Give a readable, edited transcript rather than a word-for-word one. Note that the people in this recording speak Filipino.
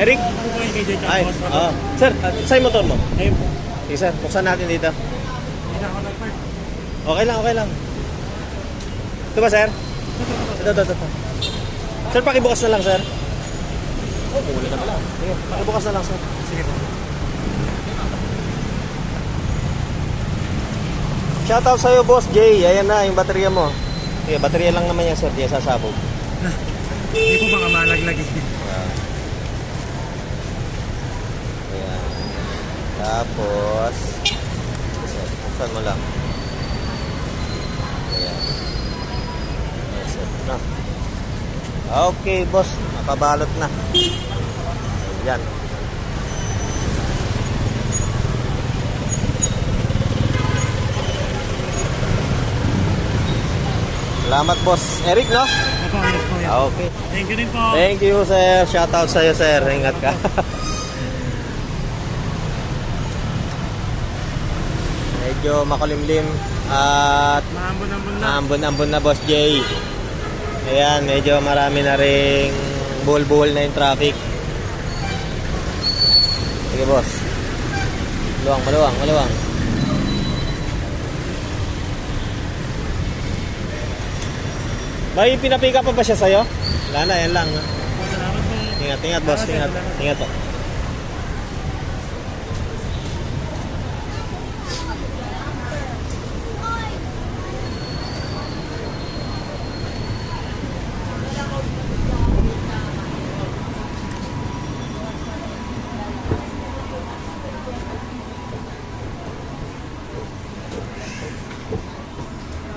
Eric? Ay, sir, sa'yo motor mo? Ayun po. Sige sir, buksan natin dito. Okay lang, okay lang. Ito ba sir? Ito. Sir, pakibukas na lang sir. Oh, muli na pala. Sige, pakibukas na lang sir. Sige po. Shoutout sa'yo boss Jay. Ayan na yung baterya mo. Sige, baterya lang naman yan sir. Di sasabog. Hindi po baka malaglag eh. Ayan. Tapos sir, buksan mo lang. Ayan. Ayan sir. Na. Okay boss, nakabalot na. Ayan. Salamat boss Eric, no? Opo, yes po. Yes. Okay. Thank you rin po. Thank you sir. Shoutout sa'yo sir. Ingat ka. Medyo makulimlim at Maambon-ambon na. ambon-ambon na boss Jay. Ayan, medyo marami na ring buhol-buhol na yung traffic. Sige boss. Maluwang. May pinapika pa ba siya sa'yo? Wala na, yan lang. Salamat po. Ingat boss. Ingat po.